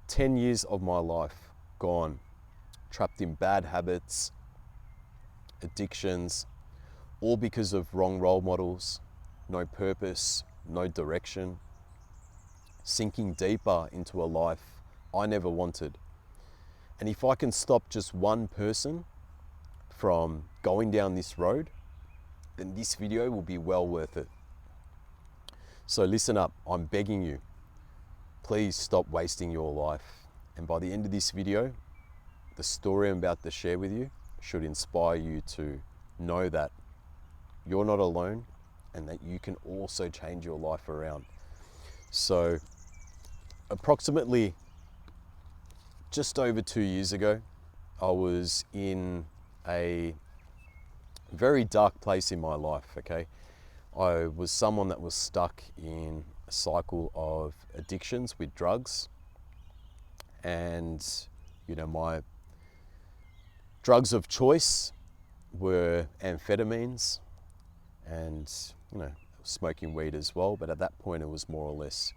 10 years of my life gone, trapped in bad habits, addictions, all because of wrong role models, no purpose, no direction, sinking deeper into a life I never wanted. And if I can stop just one person from going down this road, then this video will be well worth it. So listen up, I'm begging you, please stop wasting your life. And by the end of this video, the story I'm about to share with you should inspire you to know that you're not alone and that you can also change your life around. So approximately just over 2 years ago, I was in a very dark place in my life, okay? I was someone that was stuck in a cycle of addictions with drugs, and my drugs of choice were amphetamines and smoking weed as well, but at that point it was more or less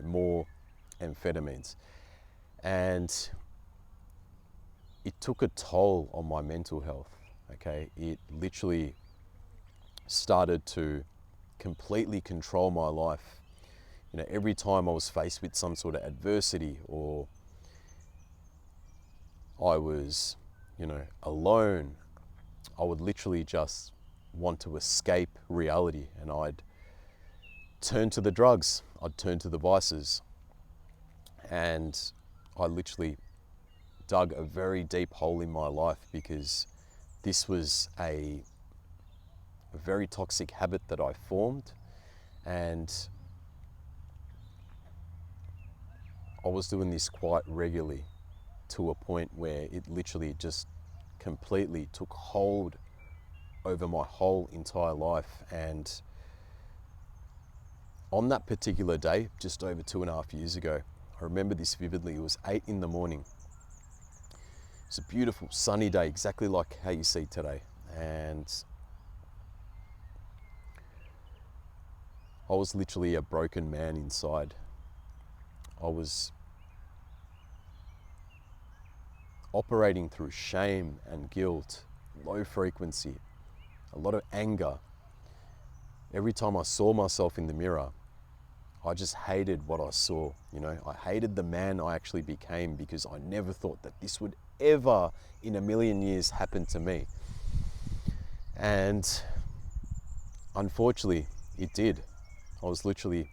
more amphetamines, and it took a toll on my mental health. Okay, it literally started to completely control my life. Every time I was faced with some sort of adversity, or I was alone, I would literally just want to escape reality, and I'd turn to the drugs, I'd turn to the vices, and I literally dug a very deep hole in my life, because this was a very toxic habit that I formed, and I was doing this quite regularly to a point where it literally just completely took hold over my whole entire life. And on that particular day, just over 2.5 years ago, I remember this vividly. It was 8 in the morning. It's a beautiful sunny day, exactly like how you see today. And I was literally a broken man inside. I was operating through shame and guilt, low frequency, a lot of anger. Every time I saw myself in the mirror, I just hated what I saw. I hated the man I actually became, because I never thought that this would ever in a million years happen to me. And unfortunately, it did. I was literally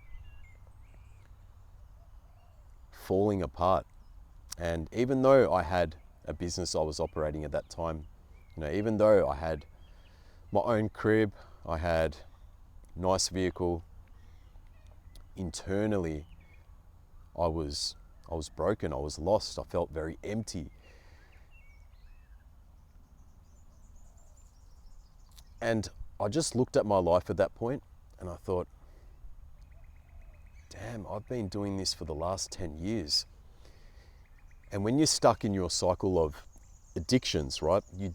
falling apart. And even though I had a business I was operating at that time, even though I had my own crib, I had a nice vehicle, internally I was broken, I was lost, I felt very empty. And I just looked at my life at that point and I thought, damn, I've been doing this for the last 10 years. And when you're stuck in your cycle of addictions, right, you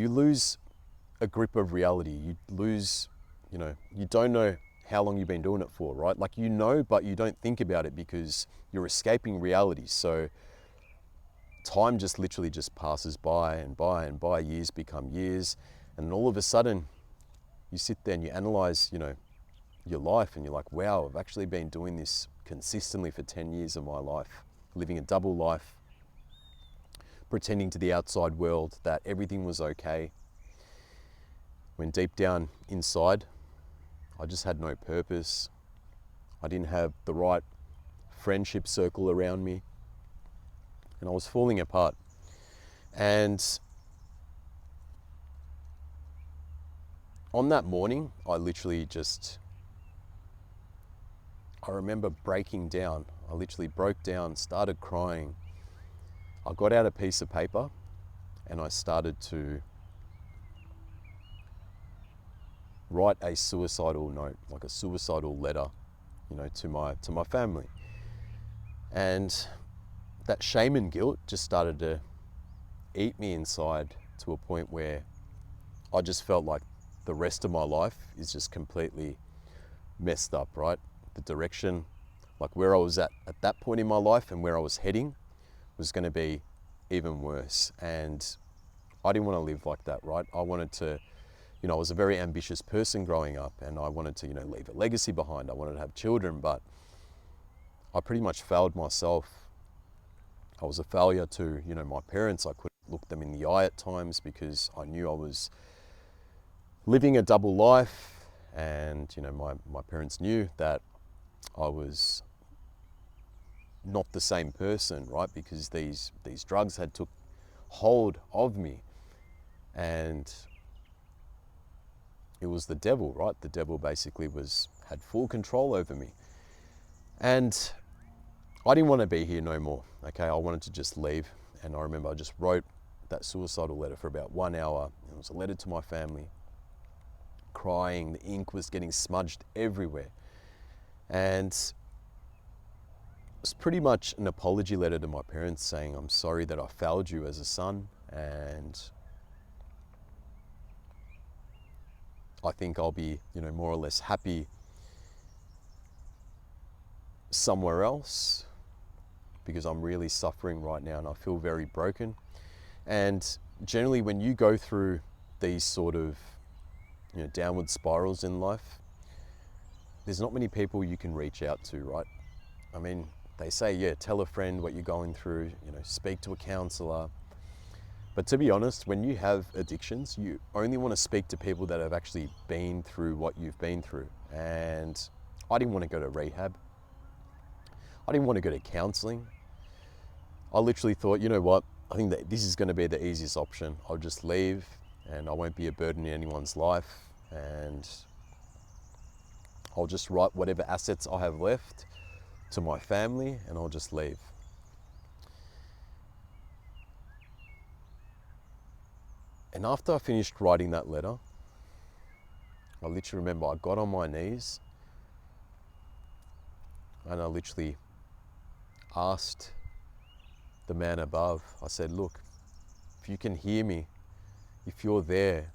lose a grip of reality. You lose, you don't know how long you've been doing it for, right? Like, but you don't think about it because you're escaping reality. So time just literally just passes by and by and by, years become years. And all of a sudden you sit there and you analyze, your life, and you're like, wow, I've actually been doing this consistently for 10 years of my life, living a double life, pretending to the outside world that everything was okay, when deep down inside, I just had no purpose. I didn't have the right friendship circle around me, and I was falling apart. And on that morning, I remember breaking down. I literally broke down, started crying. I got out a piece of paper and I started to write a suicidal note, like a suicidal letter, to my family. And that shame and guilt just started to eat me inside, to a point where I just felt like the rest of my life is just completely messed up, right? The direction Like where I was at that point in my life and where I was heading was going to be even worse. And I didn't want to live like that, right? I wanted to, I was a very ambitious person growing up, and I wanted to, leave a legacy behind. I wanted to have children, but I pretty much failed myself. I was a failure to, my parents. I couldn't look them in the eye at times because I knew I was living a double life, and, my parents knew that I was not the same person, right? Because these drugs had took hold of me, and it was the devil, right? The devil basically had full control over me. And I didn't want to be here no more, okay? I wanted to just leave. And I remember I just wrote that suicidal letter for about 1 hour. It was a letter to my family, crying. The ink was getting smudged everywhere. And it was pretty much an apology letter to my parents saying, I'm sorry that I failed you as a son, and I think I'll be, more or less happy somewhere else because I'm really suffering right now and I feel very broken. And generally when you go through these sort of, downward spirals in life, there's not many people you can reach out to, right? I mean, they say, yeah, tell a friend what you're going through, speak to a counselor. But to be honest, when you have addictions, you only want to speak to people that have actually been through what you've been through. And I didn't want to go to rehab. I didn't want to go to counseling. I literally thought, you know what? I think that this is going to be the easiest option. I'll just leave and I won't be a burden in anyone's life. And I'll just write whatever assets I have left to my family and I'll just leave. And after I finished writing that letter, I literally remember I got on my knees and I literally asked the man above. I said, look, if you can hear me, if you're there,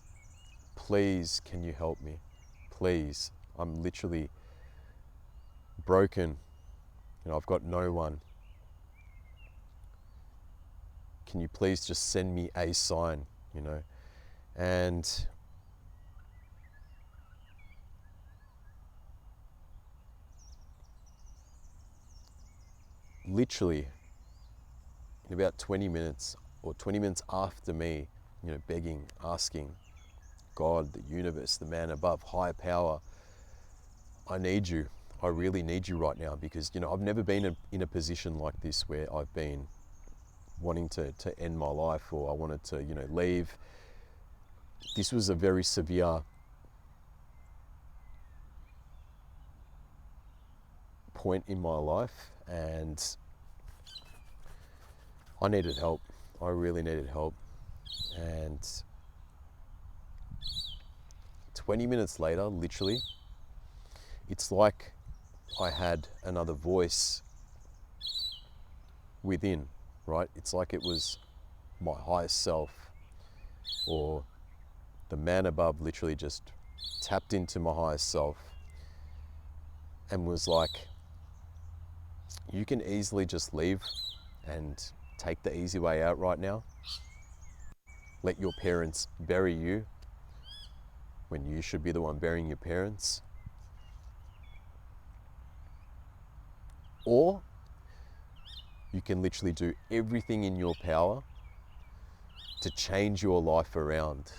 please can you help me? Please, I'm literally broken. I've got no one. Can you please just send me a sign, And literally in about 20 minutes or 20 minutes after me, begging, asking God, the universe, the man above, higher power, I need you. I really need you right now because, I've never been in a position like this where I've been wanting to end my life or I wanted to, leave. This was a very severe point in my life and I needed help. I really needed help. And 20 minutes later, literally, it's like I had another voice within, right? It's like it was my highest self or the man above literally just tapped into my highest self and was like, you can easily just leave and take the easy way out right now. Let your parents bury you when you should be the one burying your parents. Or you can literally do everything in your power to change your life around.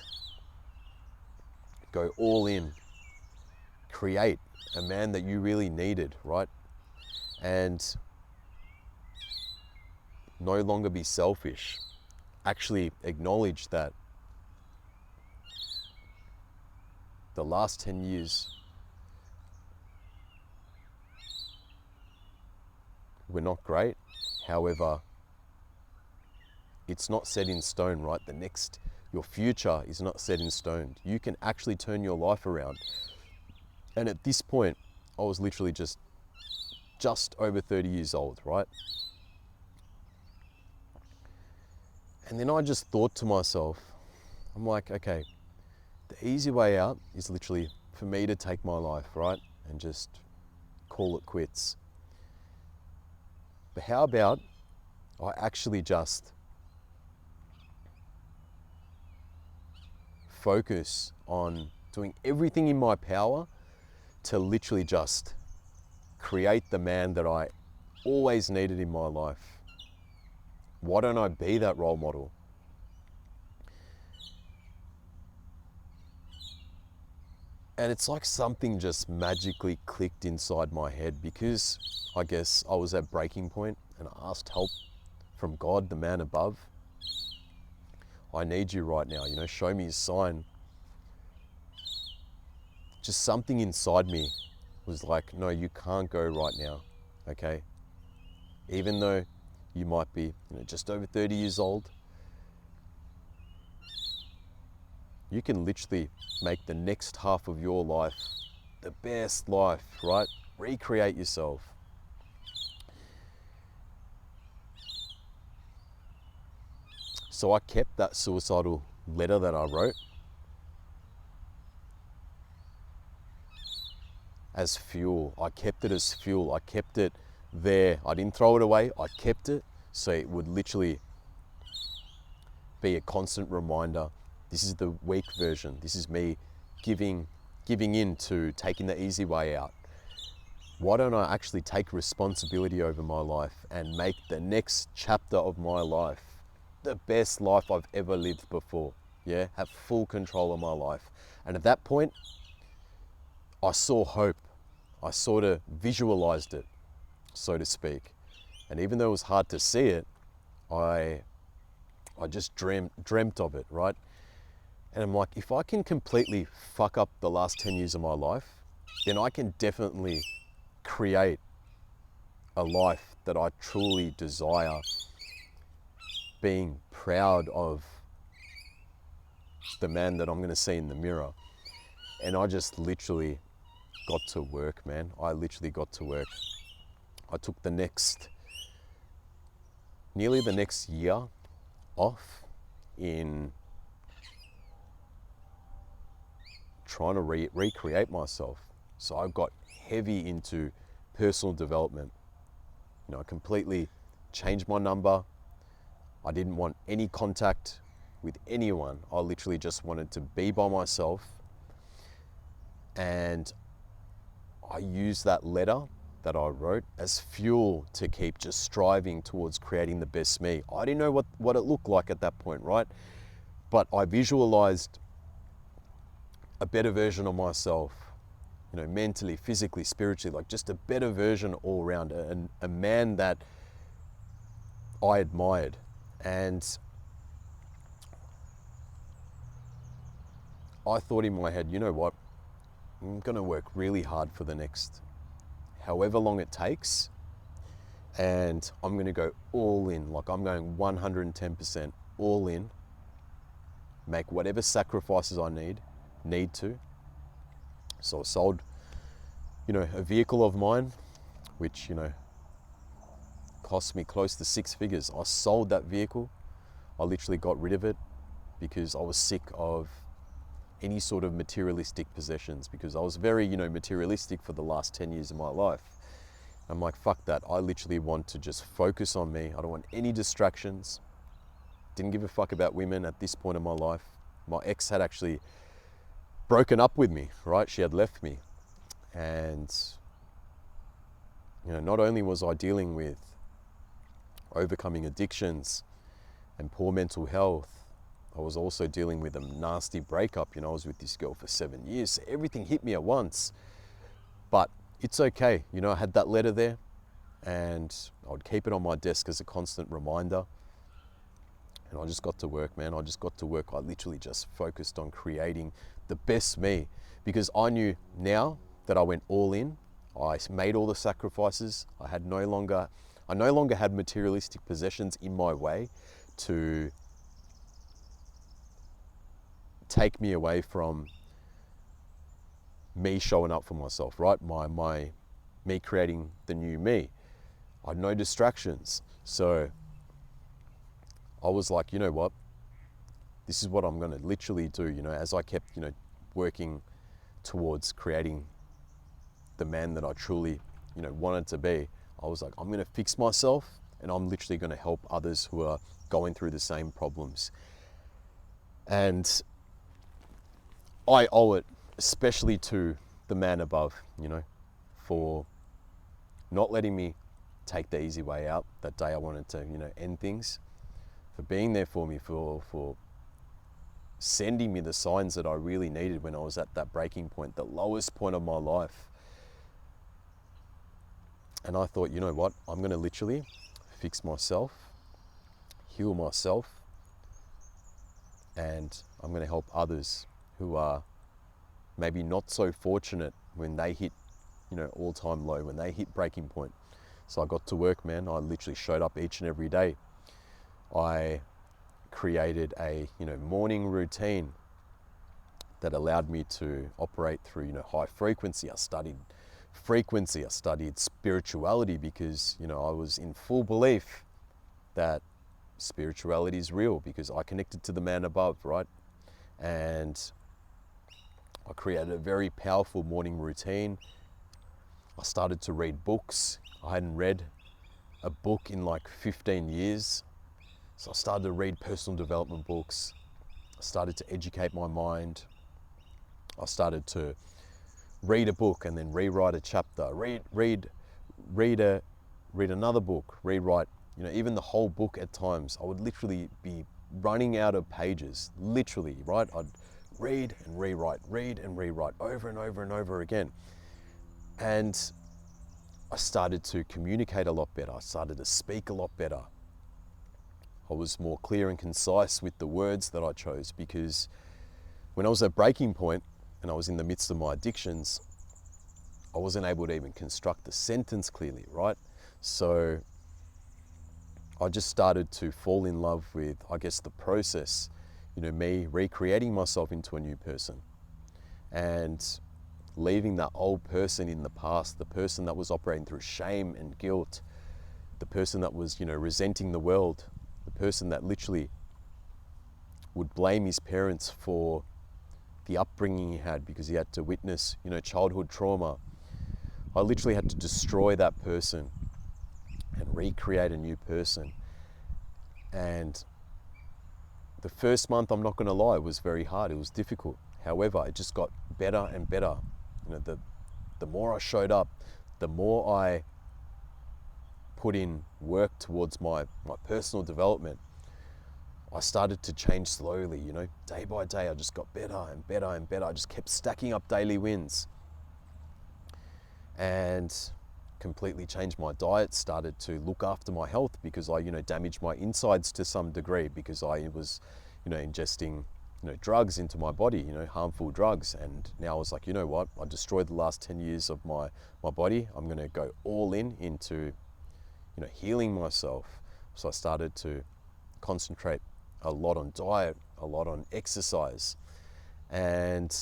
Go all in. Create a man that you really needed, right? And no longer be selfish. Actually acknowledge that the last 10 years were not great. However, it's not set in stone, right? Your future is not set in stone. You can actually turn your life around. And at this point, I was literally just over 30 years old, right? And then I just thought to myself, I'm like, okay, the easy way out is literally for me to take my life, right? And just call it quits. But how about I actually just focus on doing everything in my power to literally just create the man that I always needed in my life? Why don't I be that role model? And it's like something just magically clicked inside my head, because I guess I was at breaking point and I asked help from God, the man above. I need you right now, show me a sign. Just something inside me was like, no, you can't go right now, okay? Even though you might be just over 30 years old, you can literally make the next half of your life the best life, right? Recreate yourself. So I kept that suicidal letter that I wrote as fuel. I kept it as fuel. I kept it there. I didn't throw it away. I kept it so it would literally be a constant reminder. This is the weak version. This is me giving in to taking the easy way out. Why don't I actually take responsibility over my life and make the next chapter of my life the best life I've ever lived before? Yeah, have full control of my life. And at that point, I saw hope. I sort of visualized it, so to speak. And even though it was hard to see it, I just dreamt of it, right? And I'm like, if I can completely fuck up the last 10 years of my life, then I can definitely create a life that I truly desire, being proud of the man that I'm going to see in the mirror. And I just literally got to work, man. I literally got to work. I took nearly the next year off in trying to recreate myself. So I got heavy into personal development. I completely changed my number. I didn't want any contact with anyone. I literally just wanted to be by myself. And I used that letter that I wrote as fuel to keep just striving towards creating the best me. I didn't know what it looked like at that point, right? But I visualized a better version of myself, mentally, physically, spiritually, like just a better version all around, a man that I admired. And I thought in my head, you know what? I'm going to work really hard for the next however long it takes, and I'm going to go all in. Like, I'm going 110% all in, make whatever sacrifices I need to. So I sold, a vehicle of mine, which, cost me close to 6 figures. I sold that vehicle. I literally got rid of it because I was sick of any sort of materialistic possessions, because I was very, materialistic for the last 10 years of my life. I'm like, fuck that. I literally want to just focus on me. I don't want any distractions. Didn't give a fuck about women at this point in my life. My ex had actually broken up with me, right? She had left me. And, not only was I dealing with overcoming addictions and poor mental health, I was also dealing with a nasty breakup. I was with this girl for 7 years. So everything hit me at once. But it's okay. I had that letter there, and I would keep it on my desk as a constant reminder. And I just got to work, man. I just got to work. I literally just focused on creating the best me, because I knew now that I went all in. I made all the sacrifices. I no longer had materialistic possessions in my way to take me away from me showing up for myself, right? Me creating the new me. I had no distractions. So I was like, you know what? This is what I'm going to literally do, as I kept, working towards creating the man that I truly, wanted to be. I was like, I'm going to fix myself, and I'm literally going to help others who are going through the same problems. And I owe it especially to the man above, you know, for not letting me take the easy way out that day I wanted to, you know, end things, for being there for me, for sending me the signs that I really needed when I was at that breaking point, the lowest point of my life. And I thought, you know what, I'm going to literally fix myself, heal myself, and I'm going to help others who are maybe not so fortunate when they hit, you know, all-time low, when they hit breaking point. So I got to work, man. I literally showed up each and every day. I created a, you know, morning routine that allowed me to operate through, you know, high frequency. I studied frequency, I studied spirituality, because, you know, I was in full belief that spirituality is real, because I connected to the man above, right? And I created a very powerful morning routine. I started to read books. I hadn't read a book in like 15 years. So I started to read personal development books. I started to educate my mind. I started to read a book and then rewrite a chapter, read another book, rewrite, you know, even the whole book at times. I would literally be running out of pages, literally, right? I'd read and rewrite over and over and over again. And I started to communicate a lot better. I started to speak a lot better. I was more clear and concise with the words that I chose, because when I was at breaking point and I was in the midst of my addictions, I wasn't able to even construct a sentence clearly, right? So I just started to fall in love with, I guess, the process, you know, me recreating myself into a new person and leaving that old person in the past, the person that was operating through shame and guilt, the person that was, you know, resenting the world, the person that literally would blame his parents for the upbringing he had because he had to witness, you know, childhood trauma. I literally had to destroy that person and recreate a new person. And the first month, I'm not going to lie, it was very hard. It was difficult. However, it just got better and better. You know, the more I showed up, the more I put in work towards my personal development, I started to change slowly, you know, day by day. I just got better and better and better. I just kept stacking up daily wins and completely changed my diet, started to look after my health, because I, you know, damaged my insides to some degree, because I was, you know, ingesting, you know, drugs into my body, you know, harmful drugs. And now I was like, you know what, I destroyed the last 10 years of my body. I'm going to go all into, you know, healing myself. So I started to concentrate a lot on diet, a lot on exercise. And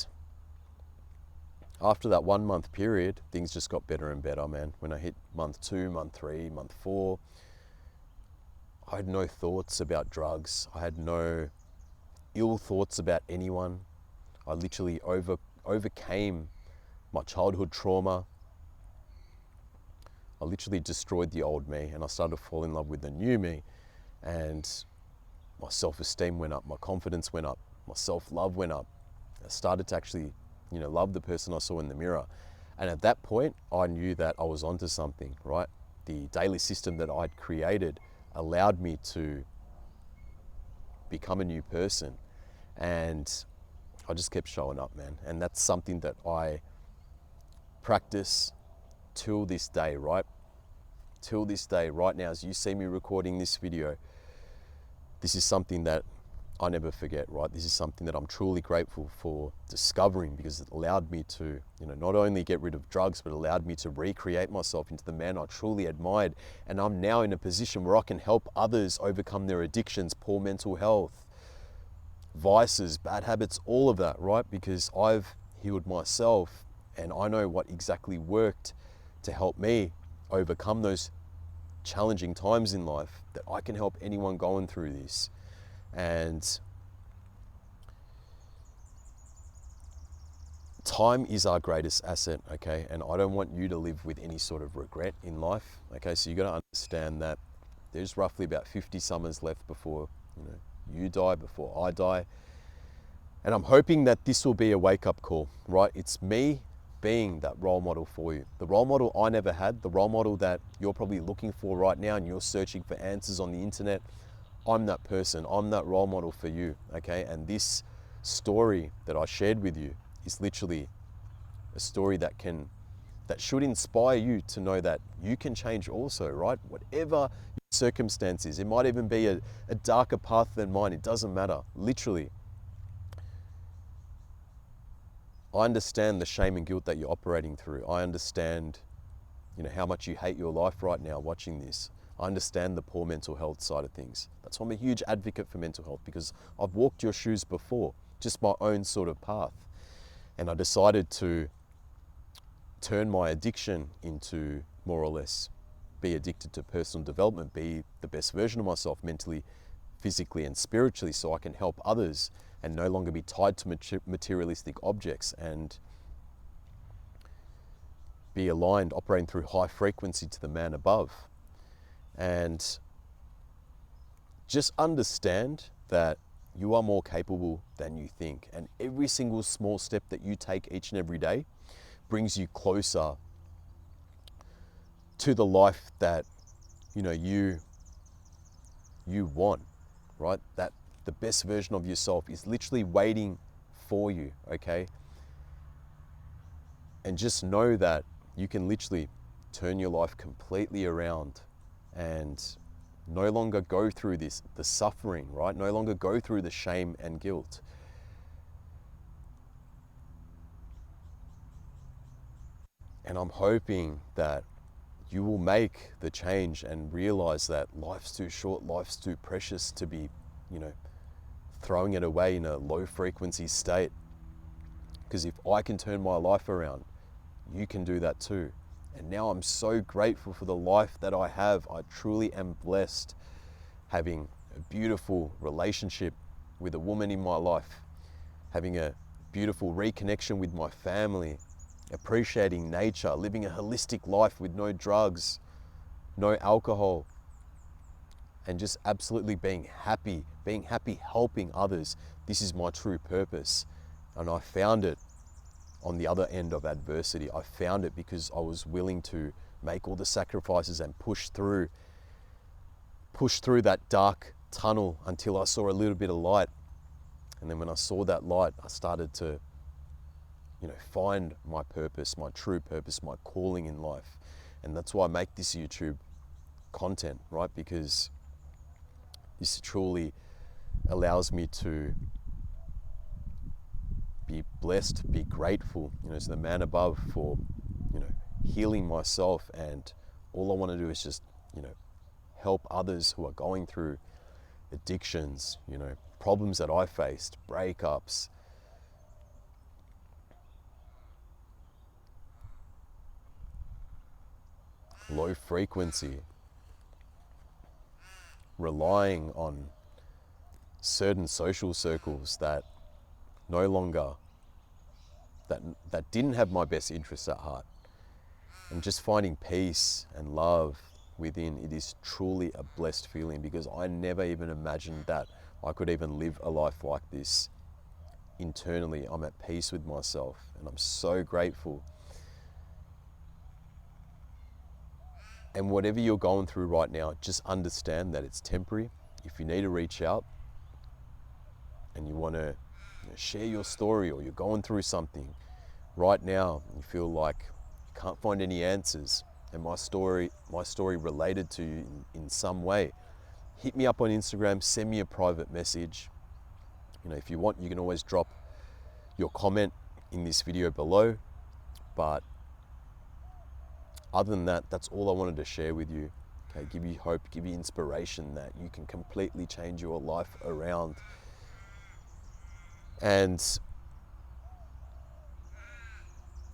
after that 1 month period, things just got better and better, man. When I hit month 2, month 3, month 4, I had no thoughts about drugs. I had no ill thoughts about anyone. I literally overcame my childhood trauma. I literally destroyed the old me, and I started to fall in love with the new me. And my self-esteem went up, my confidence went up, my self-love went up. I started to actually, you know, love the person I saw in the mirror. And at that point, I knew that I was onto something, right? The daily system that I'd created allowed me to become a new person. And I just kept showing up, man. And that's something that I practice till this day, right? Till this day, right now, as you see me recording this video, this is something that I never forget, right? This is something that I'm truly grateful for discovering, because it allowed me to, you know, not only get rid of drugs, but allowed me to recreate myself into the man I truly admired. And I'm now in a position where I can help others overcome their addictions, poor mental health, vices, bad habits, all of that, right? Because I've healed myself and I know what exactly worked to help me overcome those challenging times in life, that I can help anyone going through this. And time is our greatest asset, okay? And I don't want you to live with any sort of regret in life, okay? So you got to understand that there's roughly about 50 summers left before, you die, before I die. And I'm hoping that this will be a wake-up call, right? It's me being that role model for you. The role model I never had, the role model that you're probably looking for right now and you're searching for answers on the internet. I'm that person, I'm that role model for you, okay? And this story that I shared with you is literally a story that should inspire you to know that you can change also, right? Whatever your circumstances, it might even be a darker path than mine, it doesn't matter, literally. I understand the shame and guilt that you're operating through. I understand, how much you hate your life right now watching this. I understand the poor mental health side of things. That's why I'm a huge advocate for mental health, because I've walked your shoes before, just my own sort of path. And I decided to turn my addiction into more or less be addicted to personal development, be the best version of myself mentally, physically, and spiritually, so I can help others and no longer be tied to materialistic objects and be aligned, operating through high frequency to the man above. And just understand that you are more capable than you think. And every single small step that you take each and every day brings you closer to the life that, you want, right? That the best version of yourself is literally waiting for you, okay? And just know that you can literally turn your life completely around and no longer go through the suffering, right? No longer go through the shame and guilt. And I'm hoping that you will make the change and realize that life's too short, life's too precious to be, throwing it away in a low frequency state. Because if I can turn my life around, you can do that too. And now I'm so grateful for the life that I have. I truly am blessed having a beautiful relationship with a woman in my life, having a beautiful reconnection with my family, appreciating nature, living a holistic life with no drugs, no alcohol, and just absolutely being happy helping others. This is my true purpose. And I found it on the other end of adversity. I found it because I was willing to make all the sacrifices and push through that dark tunnel until I saw a little bit of light. And then when I saw that light, I started to, find my purpose, my true purpose, my calling in life. And that's why I make this YouTube content, right? Because this truly allows me to be blessed, be grateful, to the man above for, healing myself. And all I want to do is just, help others who are going through addictions, problems that I faced, breakups, low frequency, relying on certain social circles that no longer, that didn't have my best interests at heart. And just finding peace and love within, it is truly a blessed feeling, because I never even imagined that I could even live a life like this. Internally, I'm at peace with myself, and I'm so grateful. And whatever you're going through right now, just understand that it's temporary. If you need to reach out and you want to share your story, or you're going through something right now, you feel like you can't find any answers, and my story related to you in some way, hit me up on Instagram, send me a private message. If you want, you can always drop your comment in this video below. But other than that, that's all I wanted to share with you. Okay, give you hope, give you inspiration that you can completely change your life around. And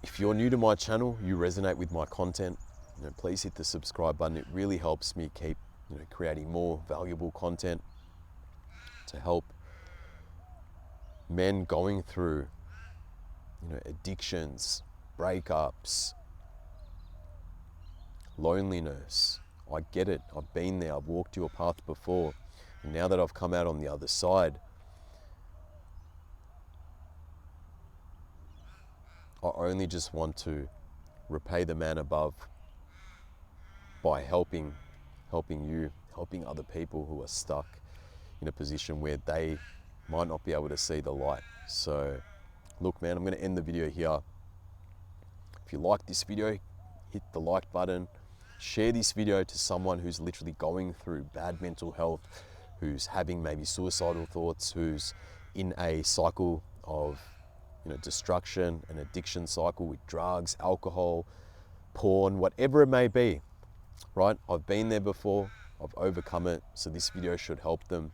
if you're new to my channel, you resonate with my content, please hit the subscribe button. It really helps me keep, creating more valuable content to help men going through, addictions, breakups, loneliness. I get it. I've been there. I've walked your path before. And now that I've come out on the other side, I only just want to repay the man above by helping you, helping other people who are stuck in a position where they might not be able to see the light. So look, man, I'm going to end the video here. If you like this video, hit the like button. Share this video to someone who's literally going through bad mental health, who's having maybe suicidal thoughts, who's in a cycle of destruction, an addiction cycle with drugs, alcohol, porn, whatever it may be, right? I've been there before, I've overcome it, so this video should help them.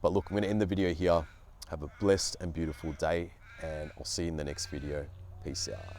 But look, I'm going to end the video here. Have a blessed and beautiful day, and I'll see you in the next video. Peace out.